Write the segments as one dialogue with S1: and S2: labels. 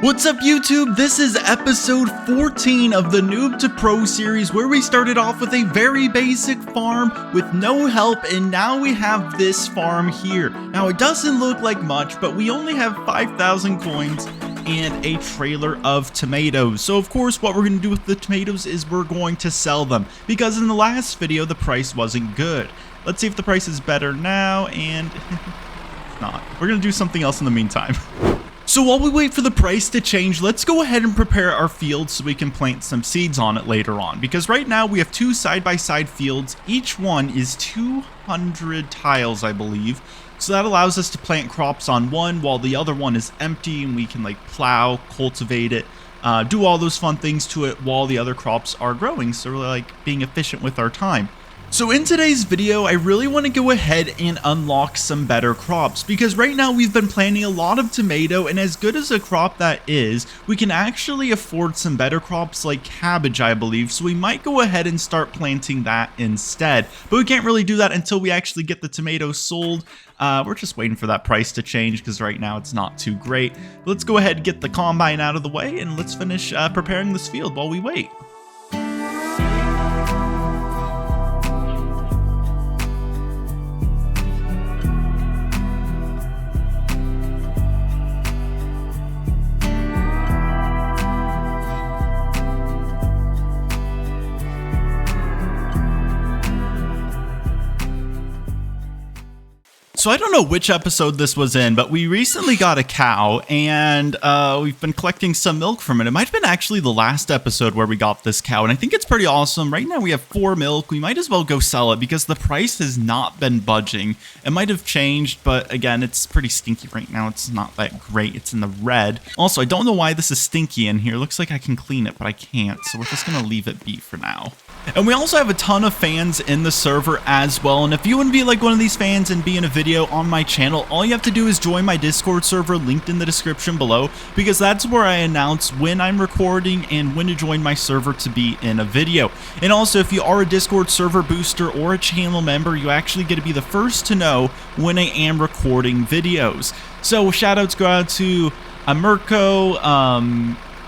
S1: What's up YouTube? This is episode 14 of the Noob to Pro series, where we started off with a very basic farm with no help, and now we have this farm here. Now it doesn't look like much, but we only have 5,000 coins and a trailer of tomatoes. So of course what we're going to do with the tomatoes is we're going to sell them, because in the last video the price wasn't good. Let's see if the price is better now, and it's not. We're going to do something else in the meantime. So while we wait for the price to change, let's go ahead and prepare our field so we can plant some seeds on it later on. Because right now we have two side-by-side fields. Each one is 200 tiles, I believe. So that allows us to plant crops on one while the other one is empty, and we can like plow, cultivate it, do all those fun things to it while the other crops are growing. So we're like being efficient with our time. So in today's video, I really want to go ahead and unlock some better crops, because right now we've been planting a lot of tomato, and as good as a crop that is, we can actually afford some better crops like cabbage, I believe. So we might go ahead and start planting that instead, but we can't really do that until we actually get the tomatoes sold. We're just waiting for that price to change, because right now it's not too great. But let's go ahead and get the combine out of the way, and let's finish preparing this field while we wait. So I don't know which episode this was in, but we recently got a cow, and we've been collecting some milk from it. It might have been actually the last episode where we got this cow, and I think it's pretty awesome. Right now we have 4 milk. We might as well go sell it because the price has not been budging. It might have changed, but again, it's pretty stinky right now. It's not that great. It's in the red. Also, I don't know why this is stinky in here. It looks like I can clean it, but I can't, so we're just going to leave it be for now. And we also have a ton of fans in the server as well, and if you want to be like one of these fans and be in a video on my channel, all you have to do is join my Discord server linked in the description below, because that's where I announce when I'm recording and when to join my server to be in a video. And also, if you are a Discord server booster or a channel member, you actually get to be the first to know when I am recording videos. So shoutouts go out to Amirko,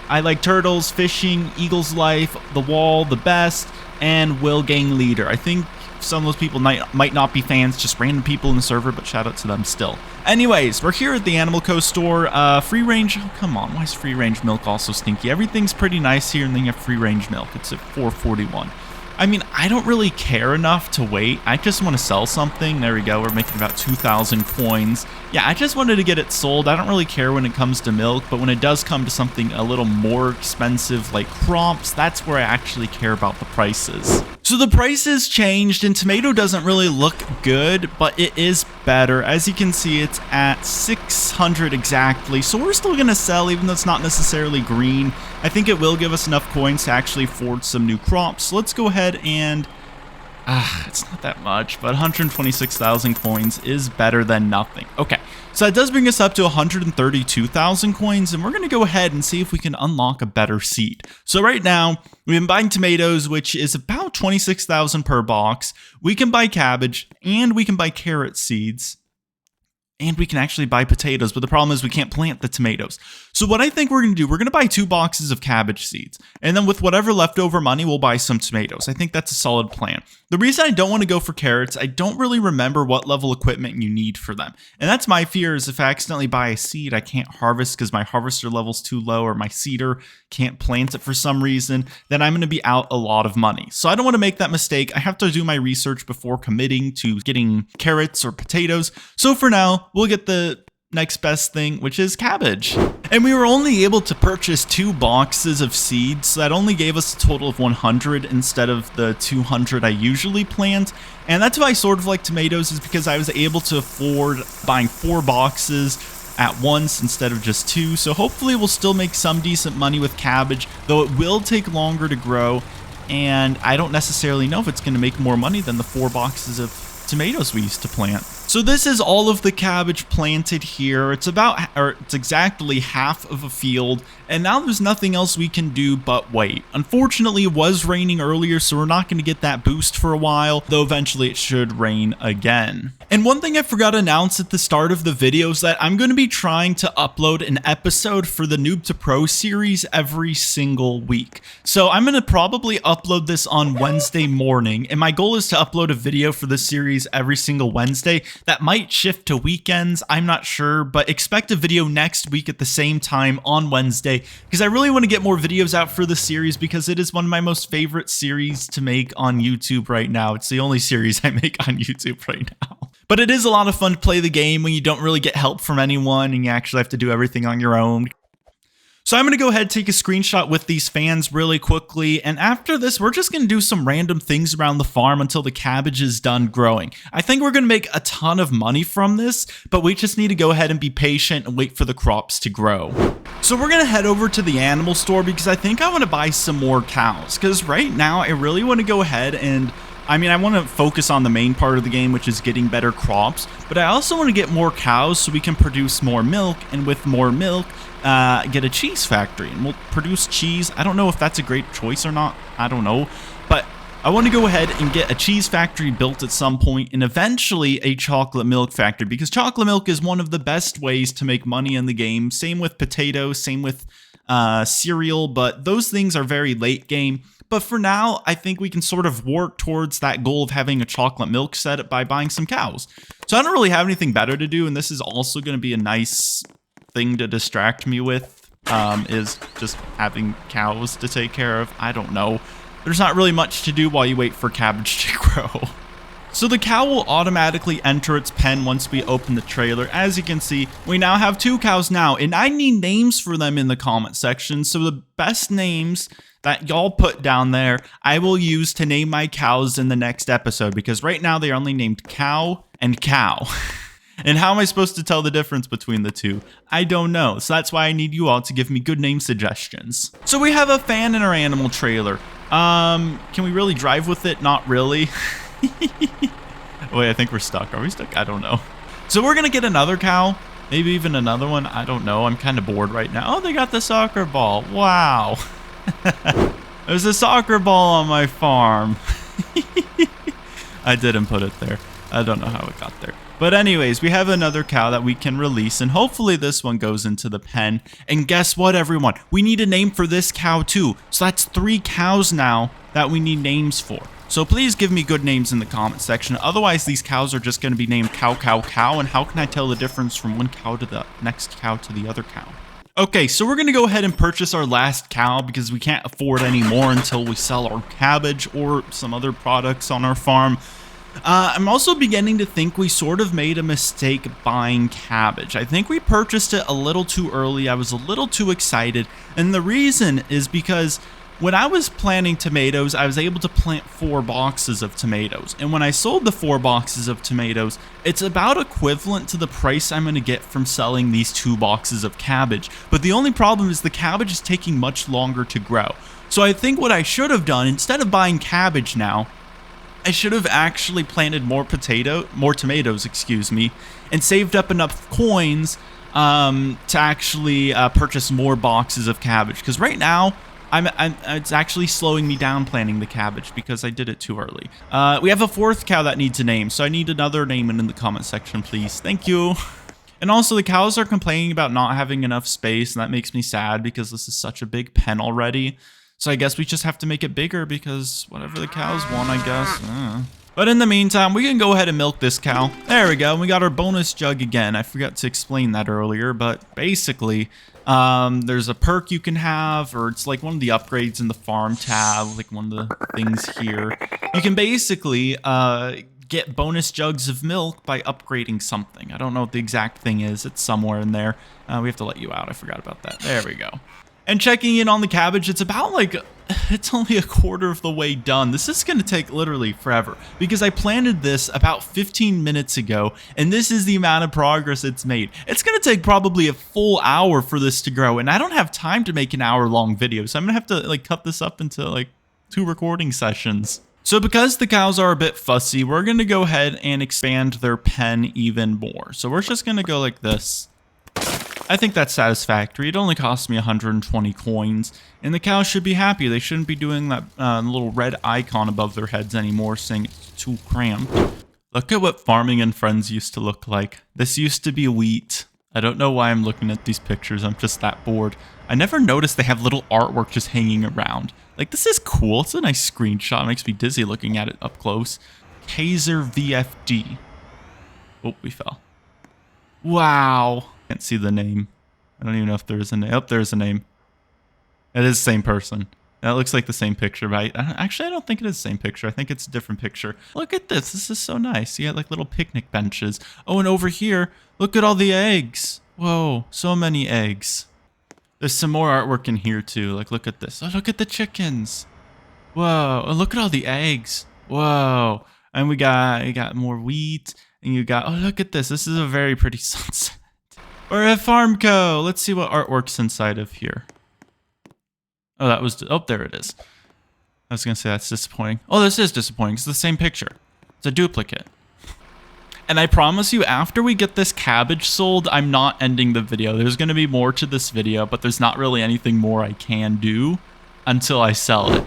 S1: I Like Turtles, Fishing, Eagle's Life, The Wall, The Best, and Will Gang Leader. I think some of those people might not be fans, just random people in the server, but shout out to them still. Anyways, we're here at the Animal Co. store. Free range, oh, come on, why is free range milk also stinky? Everything's pretty nice here, and then you have free range milk. It's at $4.41. I mean, I don't really care enough to wait. I just want to sell something. There we go. We're making about 2,000 coins. Yeah, I just wanted to get it sold. I don't really care when it comes to milk, but when it does come to something a little more expensive like crops, that's where I actually care about the prices. So the prices changed, and tomato doesn't really look good, but it is better. As you can see, it's at 600 exactly. So we're still going to sell, even though it's not necessarily green. I think it will give us enough coins to actually afford some new crops. So let's go ahead and it's not that much, but 126,000 coins is better than nothing. Okay, so that does bring us up to 132,000 coins, and we're going to go ahead and see if we can unlock a better seed. So right now, we've been buying tomatoes, which is about 26,000 per box. We can buy cabbage, and we can buy carrot seeds. And we can actually buy potatoes, but the problem is we can't plant the tomatoes. So what I think we're going to do, we're going to buy 2 boxes of cabbage seeds. And then with whatever leftover money, we'll buy some tomatoes. I think that's a solid plan. The reason I don't want to go for carrots, I don't really remember what level equipment you need for them. And that's my fear, is if I accidentally buy a seed, I can't harvest because my harvester level's too low, or my seeder can't plant it for some reason, then I'm going to be out a lot of money. So I don't want to make that mistake. I have to do my research before committing to getting carrots or potatoes. So for now, we'll get the next best thing, which is cabbage. And we were only able to purchase 2 boxes of seeds, so that only gave us a total of 100 instead of the 200 I usually plant. And that's why I sort of like tomatoes, is because I was able to afford buying 4 boxes at once instead of just 2. So hopefully we'll still make some decent money with cabbage, though it will take longer to grow, and I don't necessarily know if it's going to make more money than the 4 boxes of tomatoes we used to plant. So this is all of the cabbage planted here. It's exactly half of a field, and now there's nothing else we can do but wait. Unfortunately, it was raining earlier, so we're not going to get that boost for a while, though eventually it should rain again. And one thing I forgot to announce at the start of the video is that I'm going to be trying to upload an episode for the Noob to Pro series every single week. So I'm going to probably upload this on Wednesday morning, and my goal is to upload a video for the series every single Wednesday. That might shift to weekends, I'm not sure, but expect a video next week at the same time on Wednesday, because I really want to get more videos out for the series because it is one of my most favorite series to make on YouTube right now. It's the only series I make on YouTube right now. But it is a lot of fun to play the game when you don't really get help from anyone and you actually have to do everything on your own. So I'm going to go ahead and take a screenshot with these fans really quickly, and after this we're just going to do some random things around the farm until the cabbage is done growing. I think we're going to make a ton of money from this, but we just need to go ahead and be patient and wait for the crops to grow. So we're going to head over to the animal store because I think I want to buy some more cows, because right now I really want to go ahead and I want to focus on the main part of the game, which is getting better crops, but I also want to get more cows so we can produce more milk, and with more milk, get a cheese factory, and we'll produce cheese. I don't know if that's a great choice or not. I don't know, but I want to go ahead and get a cheese factory built at some point, and eventually a chocolate milk factory, because chocolate milk is one of the best ways to make money in the game. Same with potatoes, same with cereal, but those things are very late game. But for now, I think we can sort of work towards that goal of having a chocolate milk setup by buying some cows. So I don't really have anything better to do, and this is also going to be a nice thing to distract me with, is just having cows to take care of. I don't know. There's not really much to do while you wait for cabbage to grow. So the cow will automatically enter its pen once we open the trailer. As you can see, we now have 2 cows now, and I need names for them in the comment section. So the best names that y'all put down there, I will use to name my cows in the next episode, because right now they are only named Cow and Cow. And how am I supposed to tell the difference between the two? I don't know. So that's why I need you all to give me good name suggestions. So we have a fan in our animal trailer. Can we really drive with it? Not really. Wait, I think we're stuck. Are we stuck? I don't know. So we're gonna get another cow, maybe even another one. I don't know. I'm kind of bored right now. Oh, they got the soccer ball. Wow. There's a soccer ball on my farm. I didn't put it there. I don't know how it got there. But anyways, we have another cow that we can release, and hopefully this one goes into the pen. And guess what, everyone? We need a name for this cow too. So that's 3 cows now that we need names for. So please give me good names in the comment section. Otherwise, these cows are just going to be named cow, cow, cow. And how can I tell the difference from one cow to the next cow to the other cow? Okay, so we're going to go ahead and purchase our last cow because we can't afford any more until we sell our cabbage or some other products on our farm. I'm also beginning to think we sort of made a mistake buying cabbage. I think we purchased it a little too early. I was a little too excited. And the reason is because when I was planting tomatoes, I was able to plant 4 boxes of tomatoes. And when I sold the 4 boxes of tomatoes, it's about equivalent to the price I'm going to get from selling these 2 boxes of cabbage. But the only problem is the cabbage is taking much longer to grow. So I think what I should have done, instead of buying cabbage now, I should have actually planted more tomatoes, and saved up enough coins to actually purchase more boxes of cabbage. Because right now, it's actually slowing me down planting the cabbage because I did it too early. We have a 4th cow that needs a name, so I need another name in the comment section, please. Thank you. And also, the cows are complaining about not having enough space, and that makes me sad because this is such a big pen already. So I guess we just have to make it bigger because whatever the cows want, I guess. But in the meantime, we can go ahead and milk this cow. There we go. We got our bonus jug again. I forgot to explain that earlier, but basically, there's a perk you can have, or it's like one of the upgrades in the farm tab, like one of the things here. You can basically get bonus jugs of milk by upgrading something. I don't know what the exact thing is. It's somewhere in there. We have to let you out. I forgot about that. There we go. And checking in on the cabbage, it's about like, it's only a quarter of the way done. This is going to take literally forever because I planted this about 15 minutes ago, and this is the amount of progress it's made. It's going to take probably a full hour for this to grow, and I don't have time to make an hour-long video, so I'm going to have to like cut this up into like 2 recording sessions. So because the cows are a bit fussy, we're going to go ahead and expand their pen even more. So we're just going to go like this. I think that's satisfactory. It only cost me 120 coins, and the cows should be happy. They shouldn't be doing that little red icon above their heads anymore, saying it's too cramped. Look at what Farming and Friends used to look like. This used to be wheat. I don't know why I'm looking at these pictures. I'm just that bored. I never noticed they have little artwork just hanging around. Like, this is cool. It's a nice screenshot. It makes me dizzy looking at it up close. Kaiser VFD. Oh, we fell. Wow. Can't see the name. I don't even know if there is a name. Oh, there's a name. It is the same person. That looks like the same picture, right? Actually, I don't think it is the same picture. I think it's a different picture. Look at this. This is so nice. You got like little picnic benches. Oh, and over here, look at all the eggs. Whoa, so many eggs. There's some more artwork in here too. Like, look at this. Oh, look at the chickens. Whoa, and look at all the eggs. Whoa. And you got more wheat. And you got, oh, look at this. This is a very pretty sunset. We're at Farmco. Let's see what artwork's inside of here. Oh, that was, oh, there it is. I was going to say that's disappointing. Oh, this is disappointing. It's the same picture. It's a duplicate. And I promise you, after we get this cabbage sold, I'm not ending the video. There's going to be more to this video, but there's not really anything more I can do until I sell it.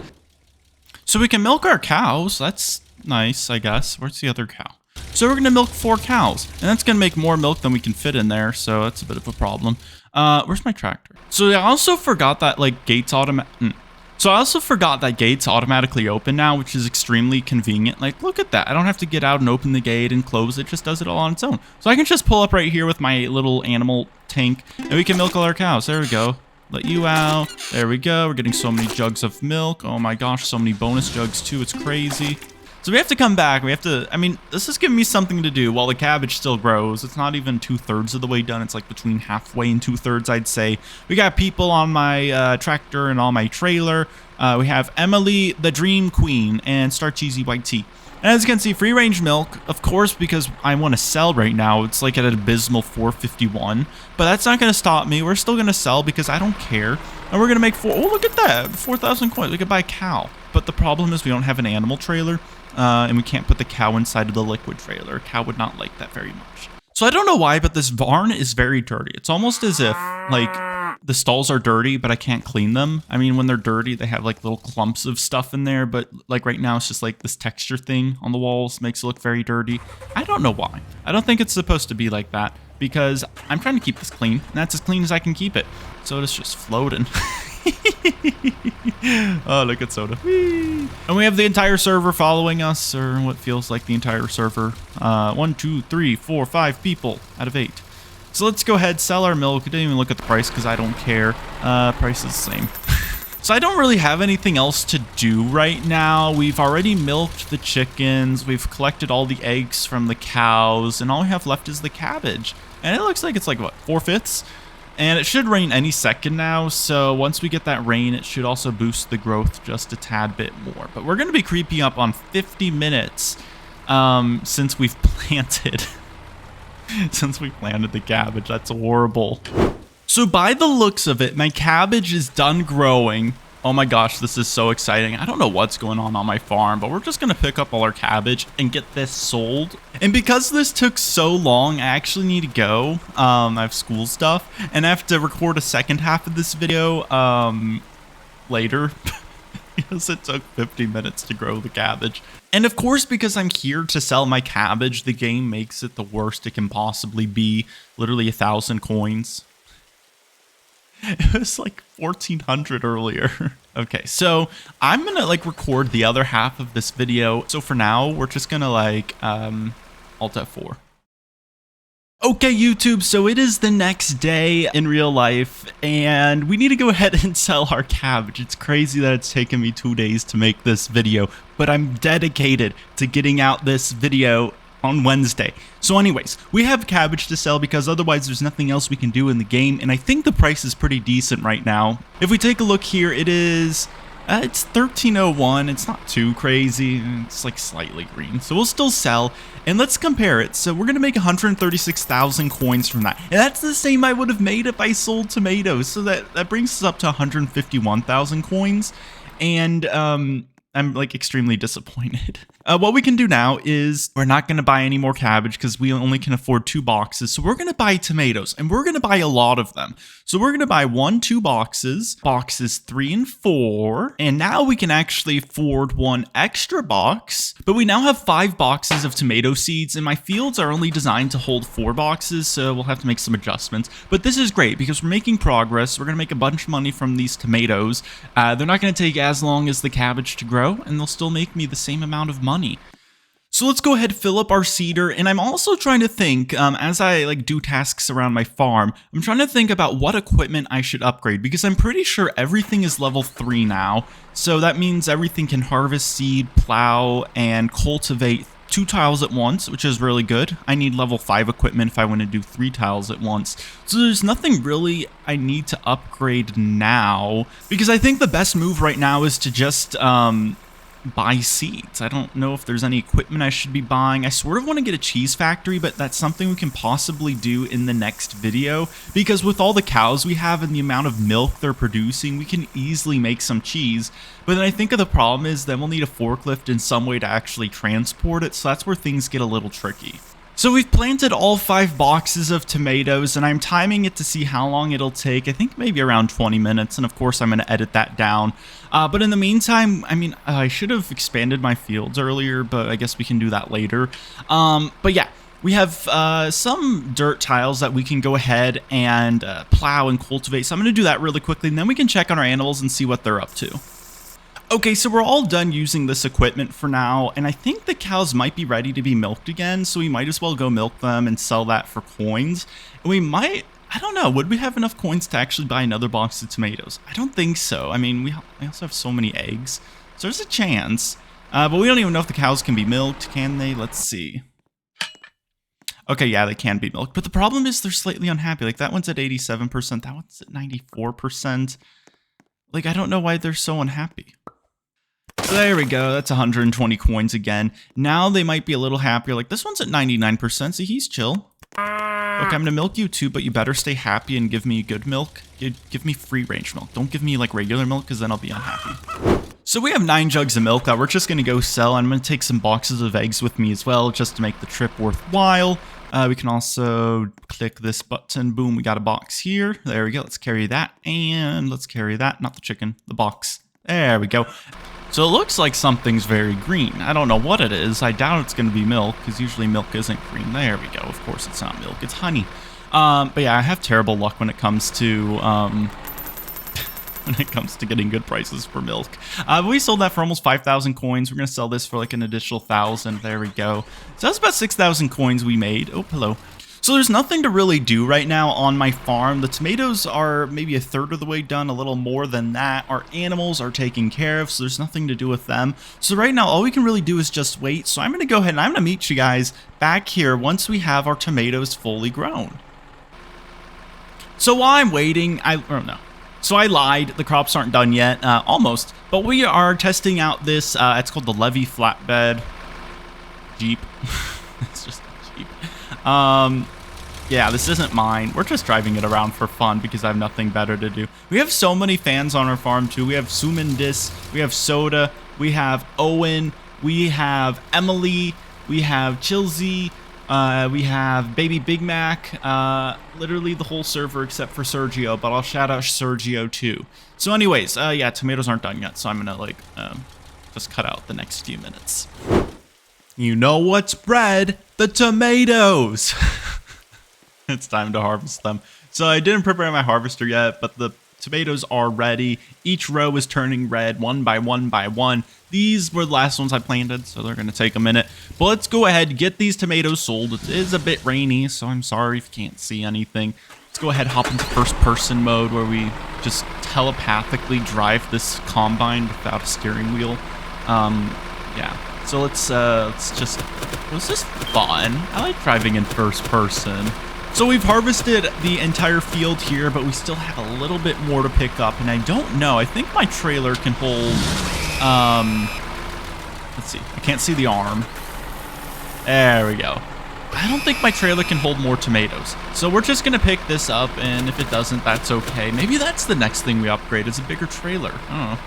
S1: So we can milk our cows. That's nice, I guess. Where's the other cow? So we're going to milk 4 cows, and that's going to make more milk than we can fit in there, so that's a bit of a problem. Where's my tractor? So I also forgot that, like, gates automatically open now, which is extremely convenient. Like, look at that. I don't have to get out and open the gate and close. It just does it all on its own. So I can just pull up right here with my little animal tank, and we can milk all our cows. There we go. Let you out. There we go. We're getting so many jugs of milk. Oh my gosh, so many bonus jugs too. It's crazy. So we have to come back. We have to, I mean, this is giving me something to do while the cabbage still grows. It's not even 2/3 of the way done. It's like between halfway and 2/3, I'd say. We got people on my tractor and on my trailer. We have Emily, the Dream Queen, and Star Cheesy White Tea. And as you can see, free range milk, of course, because I want to sell right now. It's like at an abysmal 451. But that's not going to stop me. We're still going to sell because I don't care. And we're going to make oh, look at that. 4,000 coins. We could buy a cow. But the problem is we don't have an animal trailer. And we can't put the cow inside of the liquid trailer. A cow would not like that very much. So I don't know why, but this barn is very dirty. It's almost as if, like, the stalls are dirty, but I can't clean them. I mean, when they're dirty, they have, like, little clumps of stuff in there. But, like, right now, it's just, like, this texture thing on the walls makes it look very dirty. I don't know why. I don't think it's supposed to be like that because I'm trying to keep this clean. And that's as clean as I can keep it. So it's just floating. Oh, look at Soda. Whee! And we have the entire server following us, or what feels like the entire server. 1, 2, 3, 4, 5 people out of 8. So let's go ahead, sell our milk. I didn't even look at the price because I don't care. Price is the same. So I don't really have anything else to do right now. We've already milked the chickens. We've collected all the eggs from the cows. And all we have left is the cabbage. And it looks like it's like, what, 4/5? And it should rain any second now, so once we get that rain, it should also boost the growth just a tad bit more. But we're going to be creeping up on 50 minutes since we've planted. Since we planted the cabbage. That's horrible. So by the looks of it, my cabbage is done growing. Oh my gosh, this is so exciting. I don't know what's going on my farm, but we're just going to pick up all our cabbage and get this sold. And because this took so long, I actually need to go. I have school stuff, and I have to record a second half of this video later because it took 50 minutes to grow the cabbage. And of course, because I'm here to sell my cabbage, the game makes it the worst it can possibly be. Literally 1,000 coins. It was like 1,400 earlier. Okay, so I'm gonna like record the other half of this video. So for now, we're just gonna like Alt F4. Okay, YouTube, so it is the next day in real life, and we need to go ahead and sell our cabbage. It's crazy that it's taken me 2 days to make this video, but I'm dedicated to getting out this video on Wednesday. So anyways, we have cabbage to sell because otherwise there's nothing else we can do in the game, and I think the price is pretty decent right now. If we take a look here, it is it's 1301. It's not too crazy. It's like slightly green, so we'll still sell. And let's compare it. So we're gonna make 136,000 coins from that, and that's the same I would have made if I sold tomatoes. So that brings us up to 151,000 coins. And I'm like extremely disappointed. What we can do now is we're not going to buy any more cabbage because we only can afford 2 boxes. So we're going to buy tomatoes, and we're going to buy a lot of them. So we're going to buy 2 boxes, boxes 3 and 4. And now we can actually afford 1 extra box, but we now have 5 boxes of tomato seeds, and my fields are only designed to hold 4 boxes. So we'll have to make some adjustments, but this is great because we're making progress. We're going to make a bunch of money from these tomatoes. They're not going to take as long as the cabbage to grow, and they'll still make me the same amount of money. So let's go ahead, fill up our seeder. And I'm also trying to think, as I like do tasks around my farm, I'm trying to think about what equipment I should upgrade, because I'm pretty sure everything is level 3 now. So that means everything can harvest, seed, plow, and cultivate 2 tiles at once, which is really good. I need level 5 equipment if I want to do 3 tiles at once. So there's nothing really I need to upgrade now, because I think the best move right now is to just buy seeds. I don't know if there's any equipment I should be buying. I sort of want to get a cheese factory, but that's something we can possibly do in the next video, because with all the cows we have and the amount of milk they're producing, we can easily make some cheese. But then I think of the problem is then we'll need a forklift in some way to actually transport it, so that's where things get a little tricky. So we've planted all 5 boxes of tomatoes, and I'm timing it to see how long it'll take. I think maybe around 20 minutes, and of course I'm going to edit that down. But in the meantime, I mean, I should have expanded my fields earlier, but I guess we can do that later. But yeah, we have some dirt tiles that we can go ahead and plow and cultivate. So I'm going to do that really quickly, and then we can check on our animals and see what they're up to. Okay, so we're all done using this equipment for now, and I think the cows might be ready to be milked again, so we might as well go milk them and sell that for coins. And we might, I don't know, would we have enough coins to actually buy another box of tomatoes? I don't think so. I mean, we also have so many eggs, so there's a chance. But we don't even know if the cows can be milked, can they? Let's see. Okay, yeah, they can be milked, but the problem is they're slightly unhappy. Like, that one's at 87%, that one's at 94%. Like, I don't know why they're so unhappy. So there we go, that's 120 coins again. Now they might be a little happier. Like, this one's at 99%, so he's chill. Okay, I'm gonna milk you too, but you better stay happy and give me good milk. Give me free range milk. Don't give me like regular milk, because then I'll be unhappy. So we have 9 jugs of milk that we're just gonna go sell. I'm gonna take some boxes of eggs with me as well, just to make the trip worthwhile. We can also click this button. Boom, we got a box here. There we go, let's carry that, and let's carry that, not the chicken, the box. There we go. So it looks like something's very green. I don't know what it is. I doubt it's going to be milk, because usually milk isn't green. There we go. Of course it's not milk. It's honey. But yeah, I have terrible luck when it comes to getting good prices for milk. We sold that for almost 5,000 coins. We're going to sell this for like an additional 1,000. There we go. So that's about 6,000 coins we made. Oh, hello. So there's nothing to really do right now on my farm. The tomatoes are maybe a third of the way done, a little more than that. Our animals are taken care of, so there's nothing to do with them. So right now, all we can really do is just wait. So I'm going to go ahead and I'm going to meet you guys back here once we have our tomatoes fully grown. So while I'm waiting, So I lied, the crops aren't done yet, almost. But we are testing out this, it's called the Levy Flatbed Jeep. It's just a Jeep. Yeah, this isn't mine. We're just driving it around for fun because I have nothing better to do. We have so many fans on our farm too. We have Sumindis, we have Soda, we have Owen, we have Emily, we have Chilsey, we have Baby Big Mac, literally the whole server except for Sergio, but I'll shout out Sergio too. So anyways, yeah, tomatoes aren't done yet, so I'm gonna like, just cut out the next few minutes. You know what's bred? The tomatoes! It's time to harvest them. So I didn't prepare my harvester yet, but the tomatoes are ready. Each row is turning red one by one by one. These were the last ones I planted, so they're going to take a minute. But let's go ahead and get these tomatoes sold. It is a bit rainy, so I'm sorry if you can't see anything. Let's go ahead and hop into first person mode where we just telepathically drive this combine without a steering wheel. Yeah. So let's just, was this fun? I like driving in first person. So we've harvested the entire field here, but we still have a little bit more to pick up, and I don't know. I think my trailer can hold, let's see. I can't see the arm. There we go. I don't think my trailer can hold more tomatoes. So we're just going to pick this up, and if it doesn't, that's okay. Maybe that's the next thing we upgrade is a bigger trailer. I don't know.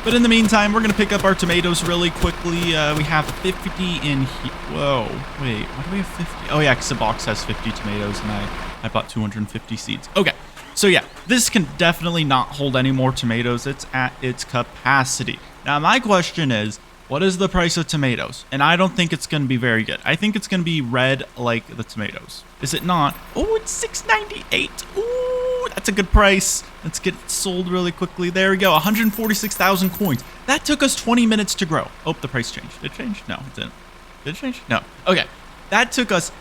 S1: But in the meantime, we're going to pick up our tomatoes really quickly. We have 50 in here. Whoa, wait, why do we have 50? Oh yeah, because the box has 50 tomatoes and I bought 250 seeds. Okay, so yeah, this can definitely not hold any more tomatoes. It's at its capacity. Now my question is, what is the price of tomatoes? And I don't think it's going to be very good. I think it's going to be red like the tomatoes. Is it not? Oh, it's $6.98. Ooh, that's a good price. Let's get it sold really quickly. There we go. 146,000 coins. That took us 20 minutes to grow. Oh, the price changed. Did it change? No, it didn't. Did it change? No. Okay. That took us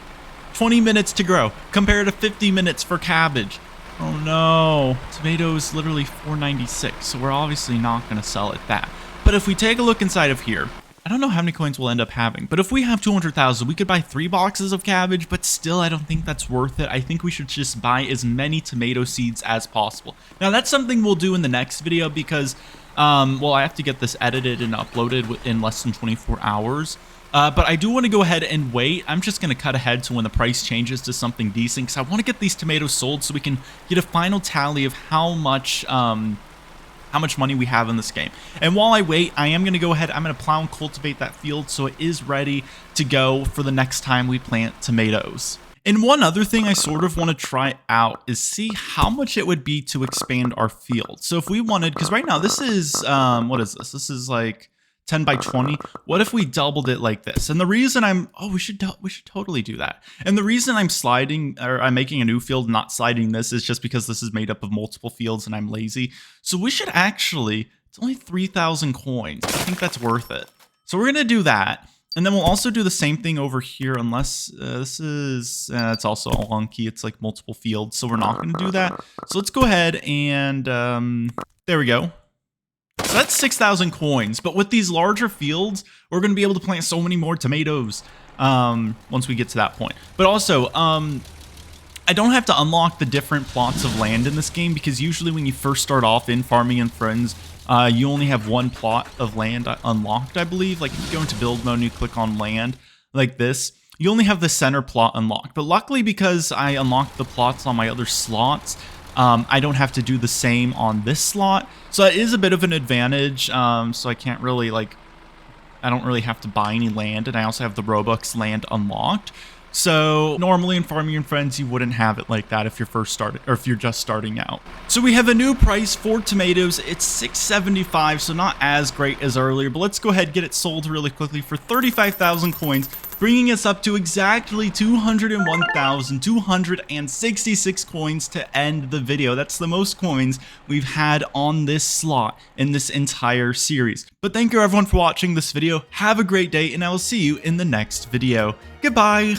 S1: 20 minutes to grow compared to 50 minutes for cabbage. Oh no. Tomatoes literally $4.96. So we're obviously not going to sell at that. But if we take a look inside of here, I don't know how many coins we'll end up having, but if we have 200,000, we could buy 3 boxes of cabbage, but still I don't think that's worth it. I think we should just buy as many tomato seeds as possible. Now that's something we'll do in the next video because, well, I have to get this edited and uploaded in less than 24 hours. But I do want to go ahead and wait. I'm just going to cut ahead to when the price changes to something decent because I want to get these tomatoes sold so we can get a final tally of how much money we have in this game. And while I wait, I am going to go ahead, I'm going to plow and cultivate that field so it is ready to go for the next time we plant tomatoes. And one other thing I sort of want to try out is see how much it would be to expand our field. So if we wanted, because right now this is, what is this? This is like 10 by 20. What if we doubled it like this? And the reason we should totally do that. And the reason I'm making a new field, not sliding this, is just because this is made up of multiple fields and I'm lazy. So we should actually, it's only 3,000 coins. I think that's worth it. So we're going to do that. And then we'll also do the same thing over here, unless this is, it's also a wonky. It's like multiple fields. So we're not going to do that. So let's go ahead and, there we go. So that's 6,000 coins, but with these larger fields, we're going to be able to plant so many more tomatoes once we get to that point. But also, I don't have to unlock the different plots of land in this game because usually when you first start off in Farming and Friends, you only have one plot of land unlocked, I believe. Like if you go into build mode and you click on land like this, you only have the center plot unlocked. But luckily, because I unlocked the plots on my other slots, I don't have to do the same on this slot. So it is a bit of an advantage. So I can't really I don't really have to buy any land. And I also have the Robux land unlocked. So normally in Farming and Friends, you wouldn't have it like that if you're just starting out. So we have a new price for tomatoes. It's $6.75, so not as great as earlier, but let's go ahead and get it sold really quickly for 35,000 coins, bringing us up to exactly 201,266 coins to end the video. That's the most coins we've had on this slot in this entire series. But thank you everyone for watching this video. Have a great day, and I will see you in the next video. Goodbye.